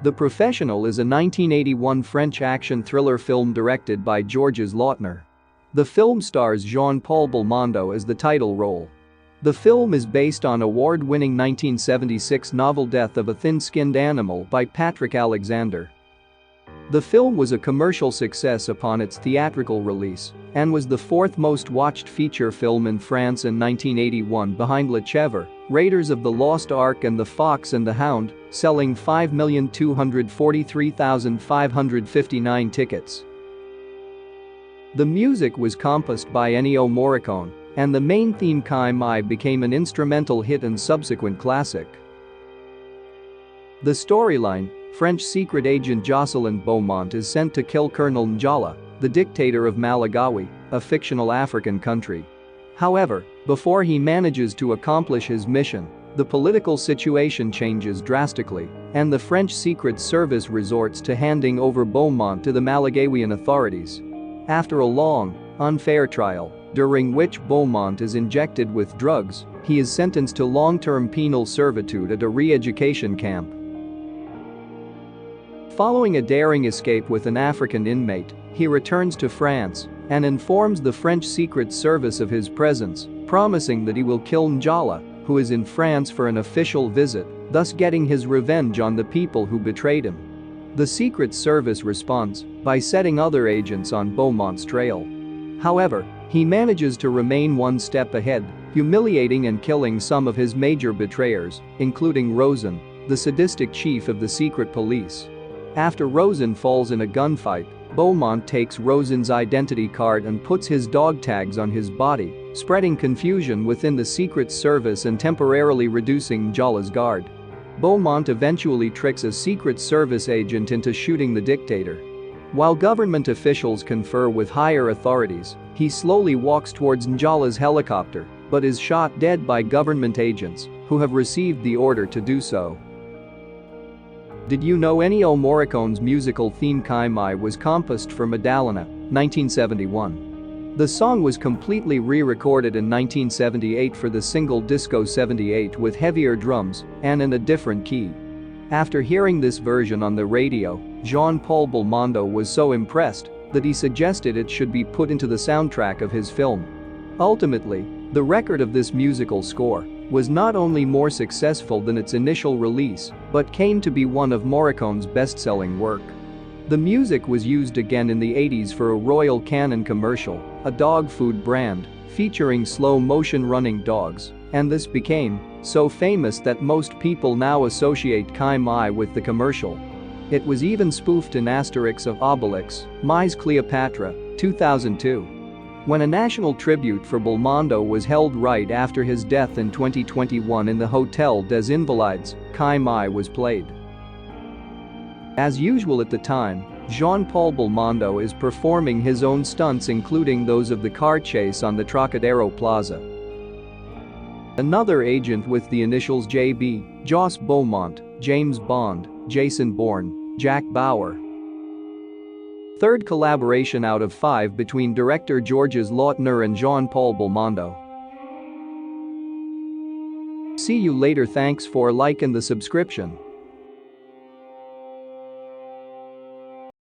The Professional is a 1981 French action thriller film directed by Georges Lautner. The film stars Jean-Paul Belmondo as the title role. The film is based on award-winning 1976 novel Death of a Thin-Skinned Animal by Patrick Alexander. The film was a commercial success upon its theatrical release and was the fourth most watched feature film in France in 1981 behind Le Chèvre, Raiders of the Lost Ark and The Fox and the Hound, selling 5,243,559 tickets. The music was composed by Ennio Morricone, and the main theme Kai Mai became an instrumental hit and subsequent classic. The storyline: French secret agent Jocelyn Baumont is sent to kill Colonel Njala, the dictator of Malawi, a fictional African country. However, before he manages to accomplish his mission, the political situation changes drastically, and the French Secret Service resorts to handing over Baumont to the Malawian authorities. After a long, unfair trial, during which Baumont is injected with drugs, he is sentenced to long-term penal servitude at a re-education camp. Following a daring escape with an African inmate, he returns to France and informs the French Secret Service of his presence, promising that he will kill Njala, who is in France for an official visit, thus getting his revenge on the people who betrayed him. The Secret Service responds by setting other agents on Beaumont's trail. However, he manages to remain one step ahead, humiliating and killing some of his major betrayers, including Rosen, the sadistic chief of the secret police. After Rosen falls in a gunfight, Baumont takes Rosen's identity card and puts his dog tags on his body, spreading confusion within the Secret Service and temporarily reducing Njala's guard. Baumont eventually tricks a Secret Service agent into shooting the dictator. While government officials confer with higher authorities, he slowly walks towards Njala's helicopter, but is shot dead by government agents who have received the order to do so. Did you know Ennio Morricone's musical theme Kai Mai was composed for Madalena, 1971? The song was completely re-recorded in 1978 for the single Disco 78 with heavier drums and in a different key. After hearing this version on the radio, Jean-Paul Belmondo was so impressed that he suggested it should be put into the soundtrack of his film. Ultimately, the record of this musical score was not only more successful than its initial release, but came to be one of Morricone's best-selling work. The music was used again in the 80s for a Royal Canin commercial, a dog food brand, featuring slow-motion running dogs, and this became so famous that most people now associate Kai Mai with the commercial. It was even spoofed in Asterix of Obelix, Mies Cleopatra, 2002. When a national tribute for Belmondo was held right after his death in 2021 in the Hotel des Invalides, Kai Mai was played. As usual at the time, Jean-Paul Belmondo is performing his own stunts, including those of the car chase on the Trocadero Plaza. Another agent with the initials JB, Joss Baumont, James Bond, Jason Bourne, Jack Bauer. Third collaboration out of 5 between director Georges Lautner and Jean-Paul Belmondo. See you later. Thanks for like and the subscription.